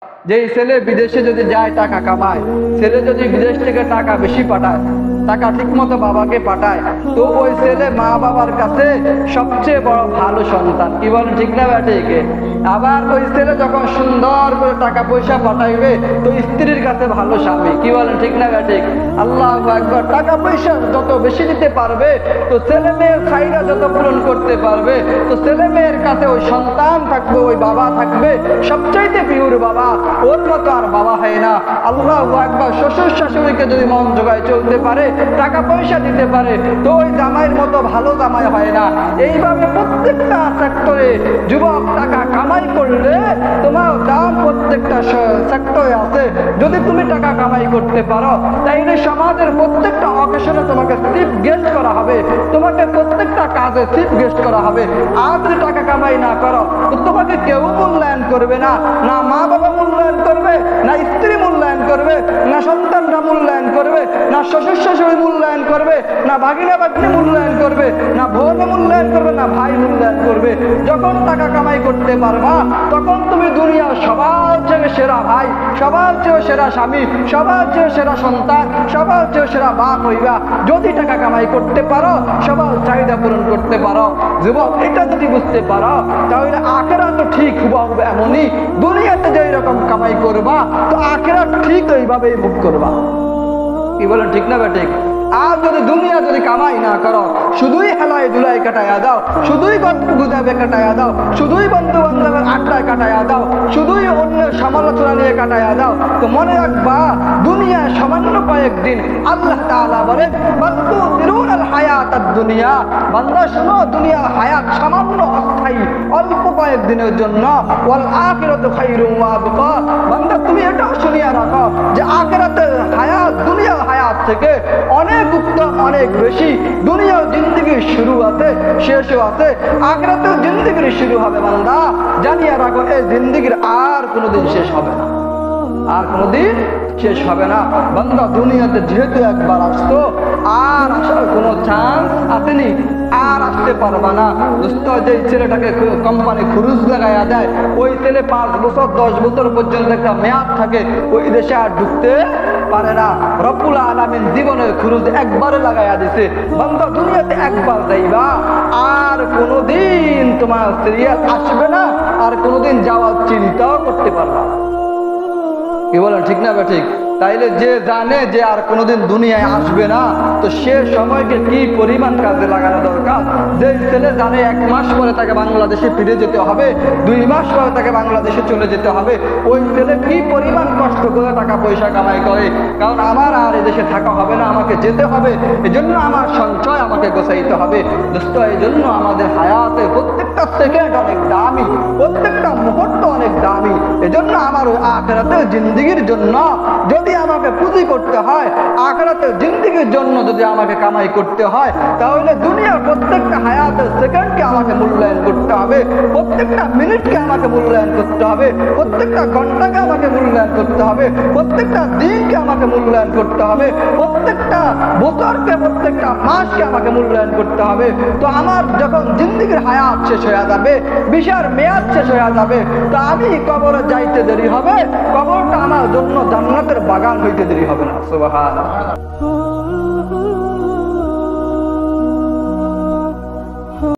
যেই ছেলে বিদেশে যদি যায় টাকা কামায়, ছেলে যদি বিদেশ থেকে টাকা বেশি পাঠায়, টাকা ঠিক মতো বাবাকে পাঠায়, তো ওই ছেলে মা বাবার কাছে সবচেয়ে বড় ভালো সন্তান। কি বলেন, ঠিক না ঠিক? আবার ওই ছেলে যখন সুন্দর করে টাকা পয়সা পাঠাইবে, তো স্ত্রীর কাছে ভালো স্বামী। কি বলেন, ঠিক না ঠিক? আল্লাহু আকবার। টাকা পয়সা যত বেশি দিতে পারবে, তো ছেলে মেয়ের চাহিদা যত পূরণ করতে পারবে, তো ছেলে মেয়ের কাছে ওই সন্তান থাকবে, ওই বাবা থাকবে সবচাইতে পিওর বাবা। ওর মতো আর বাবা হয় না। আল্লাহু আকবার। শ্বশুর শাশুড়িকে যদি মন জোগায় চলতে পারে, টাকা পয়সা দিতে পারে, তো ওই জামাইয়ের মতো ভালো জামাই হয় না। এইভাবে প্রত্যেকটা সেক্টরে যুবক টাকা কামাই করলে তোমার দাম প্রত্যেকটা সেক্টরে আছে। যদি তুমি টাকা কামাই করতে পারো, তাইলে সমাজের প্রত্যেকটা অকেশনে তোমাকে চিফ গেস্ট করা হবে, তোমাকে প্রত্যেকটা কাজে চিফ গেস্ট করা হবে। আর যদি টাকা কামাই না করো, তো তোমাকে কেউ মূল্যায়ন করবে না। না মা বাবা মূল্যায়ন করবে, না স্ত্রী মূল্যায়ন করবে, না সন্তানরা মূল্যায়ন করবে, না শ্বশুর শাশুড়ি মূল্যায়ন করবে, না ভাগিনা ভাগ্নি মূল্যায়ন করবে, না বোন মূল্যায়ন করবে, না ভাই মূল্যায়ন করবে। যখন টাকা কামাই করতে পারবা, তখন তুমি দুনিয়ার সবার চেয়ে সেরা ভাই, সবার চেয়ে সেরা স্বামী, সবার চেয়ে সেরা সন্তান, সবার চেয়ে সেরা বাপ হইবা। যদি টাকা কামাই করতে পারো, সবার চাহিদা পূরণ করতে পারো। যুবক, এটা যদি বুঝতে পারো, তাহলে আখেরাত তো ঠিক হবে এমনই। দুনিয়াতে যে রকম কামাই করবা, তো আখেরাত ঠিক এইভাবেই ভোগ করবা। কি বলেন, ঠিক না ঠিক? আর যদি দুনিয়া যদি কামাই না করো, শুধুই হেলায় দুলাই কাটাইয়া দাও, শুধুই গল্প গুজাবে কাটাইয়া দাও, শুধুই বন্ধু বান্ধবের আড্ডায় কাটাইয়া দাও, শুধুই অন্যের সমালোচনা নিয়ে কাটাইয়া দাও, তো মনে রাখবা দুনিয়া সামান্য কয়েকদিন। আল্লাহ তাআলা বলেন, বান্দু তিরুনাল হায়াতাদ দুনিয়া, বান্দা শোনো, দুনিয়ার হায়াত সামান্য অস্থায়ী, অল্প কয়েকদিনের জন্য। ওয়াল আখিরাতু খায়রুম ওয়া আবকা, বান্দা তুমি এটাও শুনিয়া রাখো যে আখিরাতের হায়াত দুনিয়ার হায়াত থেকে অনেক উত্তম, অনেক বেশি। দুনিয়ার জিন্দেগির শুরু আছে, শেষও আছে, আখিরাতের জিন্দেগির শুরু হবে। বান্দা জানিয়ে রাখো, এই জিন্দেগির আর কোনোদিন শেষ হবে না, আর কোনোদিন শেষ হবে না। বান্দা দুনিয়াতে যেহেতু একবার আসতো, আর আসার কোনো চান্স আসেনি, আর আসতে পারবা না। দোস্ত, যে ছেলেটাকে কোম্পানি খরচ লাগাইয়া দেয়, ওই ছেলে 5 বছর 10 বছর পর্যন্ত একটা মেয়াদ থাকে, ওই দেশে আর ঢুকতে পারে না। রব্বুল আলামিন জীবনের খরচ একবারে লাগাইয়া দিছে। বান্দা দুনিয়াতে একবার যাইবা, আর কোনোদিন তোমার সিরিয়াল আসবে না, আর কোনোদিন যাওয়ার চিন্তাও করতে পারবা না। কি বলেন, ঠিক না ঠিক? তাইলে যে জানে যে আর কোনোদিন দুনিয়ায় আসবে না, তো সে সময়কে কি পরিমাণ কাজে লাগানো দরকার। যে ছেলে জানে 1 মাস পরে তাকে বাংলাদেশে ফিরে যেতে হবে, 2 মাস পরে তাকে বাংলাদেশে চলে যেতে হবে, ওই ছেলে কি পরিমাণ কষ্ট করে টাকা পয়সা কামাই করে। কারণ আমার আর এদেশে থাকা হবে না, আমাকে যেতে হবে, এজন্য আমার সঞ্চয় আমাকে গোছাইতে হবে। দোস্ত, এই জন্য আমাদের হায়াতে প্রত্যেকটা সেকেন্ড অনেক দামি, প্রত্যেকটা মুহূর্ত অনেক দামি। এজন্য আমার ওই আখিরাতের জিন্দেগির জন্য যদি আমাকে পুঁজি করতে হয়, আখিরাতের জিন্দেগির জন্য যদি আমাকে কামাই করতে হয়, তাহলে দুনিয়ার প্রত্যেকটা হায়াতের সেকেন্ডকে আমাকে মূল্যায়ন করতে হবে, প্রত্যেকটা মিনিটকে আমাকে মূল্যায়ন করতে হবে, প্রত্যেকটা ঘন্টাকে আমাকে মূল্যায়ন করতে হবে, প্রত্যেকটা দিনকে আমাকে মূল্যায়ন করতে হবে, প্রত্যেকটা বছরকে, প্রত্যেকটা মাসকে আমাকে মূল্যায়ন করতে হবে। তো আমার যখন জিন্দেগির হায়াত শেষ হয়ে যাবে, বিশাল মেয়াদ শেষ হয়ে যাবে, তো আমি কবরে যাইতে দেরি হবে, কবরটা আমার জন্য জান্নাতের বাগান হইতে দেরি হবে না। সুবহানাল্লাহ।